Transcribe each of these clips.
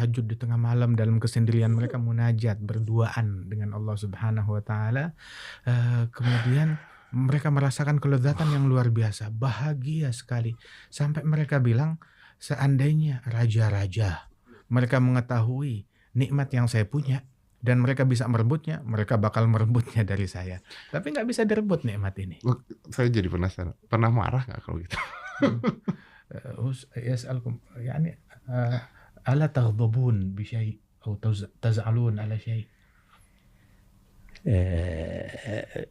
tahajud di tengah malam dalam kesendirian mereka munajat berduaan dengan Allah Subhanahu wa taala, kemudian mereka merasakan kelezatan yang luar biasa, bahagia sekali sampai mereka bilang, "Seandainya raja-raja mereka mengetahui nikmat yang saya punya dan mereka bisa merebutnya, mereka bakal merebutnya dari saya. Tapi nggak bisa direbut nikmat ini." Loh, saya jadi penasaran, pernah marah nggak kalau gitu? Hmm. يسألكم يعني ألا تغضبون بشيء أو تزعلون على شيء؟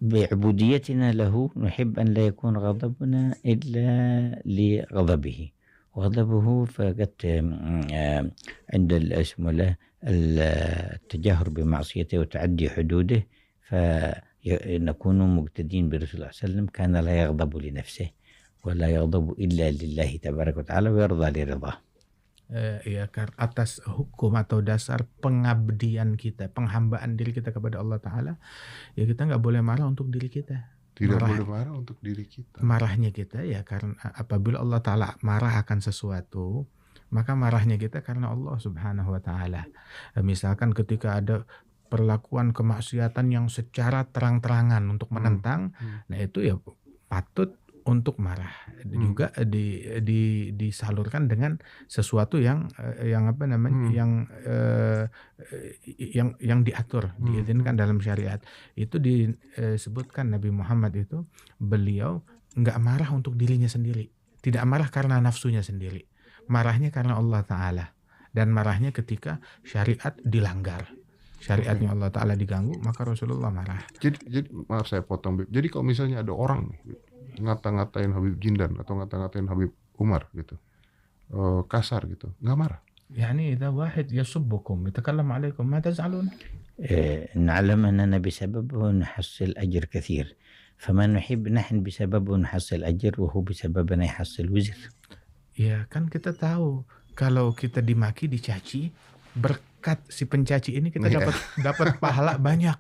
بعبوديتنا له نحب أن لا يكون غضبنا إلا لغضبه، وغضبه فقد عند اسمه له التجاهر بمعصيته وتعدي حدوده، فنكون مقتدين برسول الله صلى الله عليه وسلم، كان لا يغضب لنفسه ولا يغضب إلا لله تبارك وتعالى ويرضى لرضاه. Ya, atas hukum atau dasar pengabdian kita, penghambaan diri kita kepada Allah Ta'ala, ya kita nggak boleh marah untuk diri kita. Tidak boleh marah untuk diri kita. Marahnya kita ya karena apabila Allah Ta'ala marah akan sesuatu, maka marahnya kita karena Allah Subhanahu wa Ta'ala. Misalkan ketika ada perlakuan kemaksiatan yang secara terang-terangan untuk menentang, nah itu ya patut untuk marah. Juga disalurkan dengan sesuatu yang apa namanya, yang diatur, diizinkan dalam syariat. Itu disebutkan Nabi Muhammad itu beliau nggak marah untuk dirinya sendiri, tidak marah karena nafsunya sendiri, marahnya karena Allah Ta'ala, dan marahnya ketika syariat dilanggar, syariatnya Allah Ta'ala diganggu, maka Rasulullah marah. Jadi maaf saya potong, jadi kalau misalnya ada orang ngata-ngatain Habib Jindan atau ngata-ngatain Habib Umar gitu, kasar gitu, nggak marah? يعني إذا واحد يسبكم يتكلم عليكم ما تزعلون؟ نعلم أننا بسببه نحصل أجر كثير، فما نحب نحن بسببه نحصل أجر وهو بسببنا يحصل وزر. Ya kan kita tahu kalau kita dimaki, dicaci, berkat si pencaci ini kita dapat pahala banyak.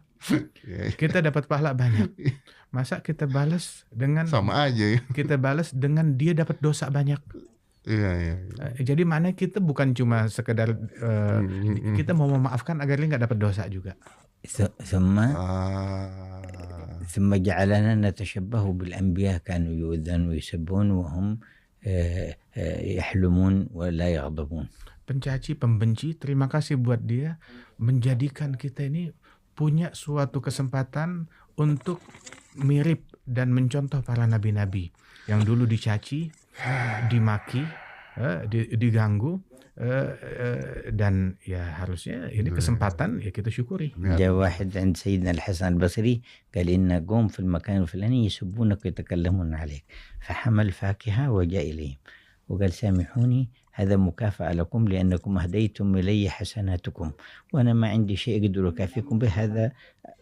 Kita dapat pahala banyak. Masa kita balas dengan sama aja ya. Kita balas dengan dia dapat dosa banyak. Iya. Jadi mana kita bukan cuma sekedar kita mau memaafkan agar dia nggak dapat dosa juga. ثم جعلنا نتشبه بالأنبياء كانوا يؤذون ويسبون وهم يحلمون ولا يغضبون. Pencaci, pembenci, terima kasih buat dia menjadikan kita ini punya suatu kesempatan untuk mirip dan mencontoh para nabi-nabi yang dulu dicaci, dimaki, diganggu, dan ya harusnya ini kesempatan ya kita syukuri. جاء واحد عند سيدنا الحسن البصري قال إن قوم في المكان الفلاني يسبونك ويتكلمون عليك، فحمل فاكهة وجاء إليهم وقال سامحوني هذا مكافأة لكم لأنكم أهديتم إلي حسناتكم وأنا ما عندي شيء أقدر أكافيكم به، هذا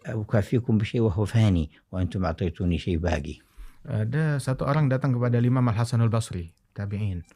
أكافيكم بشيء وهو فاني وأنتم أعطيتوني شيء باقي. Ada satu orang datang kepada Imam Al-Hasan Al-Basri, tabi'in,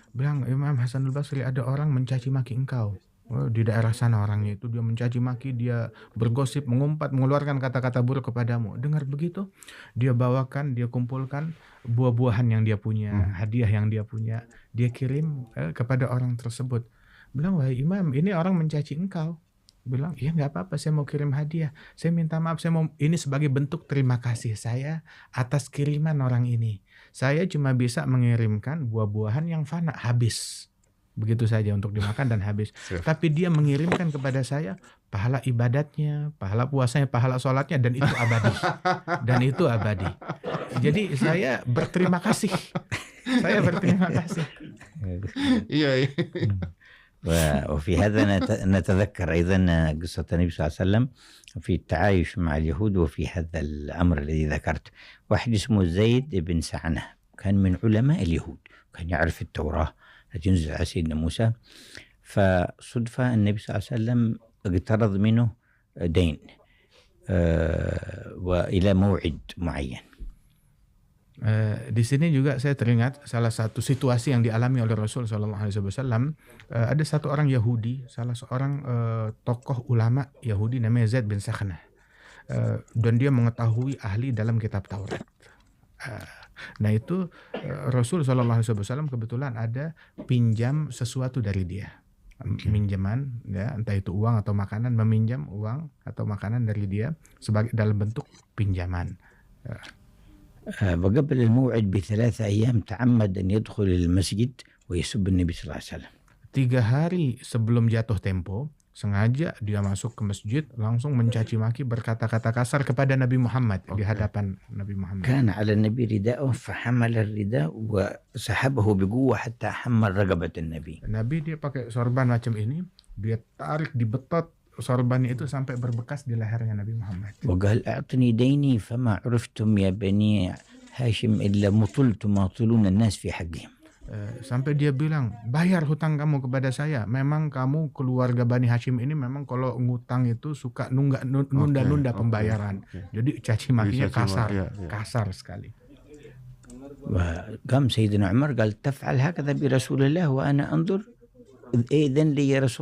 bilang, Imam Hasan Al-Basri, ada orang mencaci maki engkau. Di daerah sana orangnya itu dia mencaci maki, dia bergosip, mengumpat, mengeluarkan kata-kata buruk kepadamu. Dengar begitu, dia bawakan, dia kumpulkan buah-buahan yang dia punya, hadiah yang dia punya, dia kirim kepada orang tersebut. Bilang, wahai Imam, ini orang mencaci engkau. Bilang, iya nggak apa-apa, saya mau kirim hadiah. Saya minta maaf, ini sebagai bentuk terima kasih saya atas kiriman orang ini. Saya cuma bisa mengirimkan buah-buahan yang fana, habis. Begitu saja untuk dimakan dan habis. Tapi dia mengirimkan kepada saya pahala ibadatnya, pahala puasanya, pahala sholatnya, dan itu abadi. Dan itu abadi. Jadi saya berterima kasih. Saya berterima kasih. Iya. وفي هذا نتذكر أيضا قصة النبي صلى الله عليه وسلم في التعايش مع اليهود، وفي هذا الأمر الذي ذكرت. واحد اسمه زيد بن سعنة كان من علماء اليهود، كان يعرف التوراة التي نزلت على سيدنا موسى، فصدفة النبي صلى الله عليه وسلم اقترض منه دين وإلى موعد معين. Di sini juga saya teringat salah satu situasi yang dialami oleh Rasul Sallallahu Alaihi Wasallam. Ada satu orang Yahudi, salah seorang tokoh ulama Yahudi namanya Zaid bin Sakhnah, dan dia mengetahui ahli dalam kitab Taurat. Nah itu Rasul Sallallahu Alaihi Wasallam kebetulan ada pinjam sesuatu dari dia. minjaman, ya, entah itu uang atau makanan, meminjam uang atau makanan dari dia sebagai dalam bentuk pinjaman. وقبل الموعد ب3 أيام تعمد أن يدخل المسجد ويسب النبي صلى الله عليه وسلم. 3 hari sebelum jatuh tempo, sengaja dia masuk ke masjid, langsung mencaci maki, berkata-kata kasar kepada Nabi Muhammad di hadapan Nabi Muhammad. كان على النبي رداء فحمل الرداء وسحبه بقوة حتى حمل رقبة النبي. Nabi dia pakai sorban macam ini, dia tarik di betot sorbannya itu sampai berbekas di lehernya Nabi Muhammad. وقال أعطني ديني فما عرفتم يا بني هاشم إلا مطلتم الناس في حقهم. Sampai dia bilang, bayar hutang kamu kepada saya. Memang kamu keluarga Bani Hashim ini memang kalau ngutang itu suka nunda-nunda pembayaran. Jadi caci makinya kasar sekali. وقام سيدنا عمر قال تفعل هكذا برسول الله وأنا أنظر إذن لي يا رسول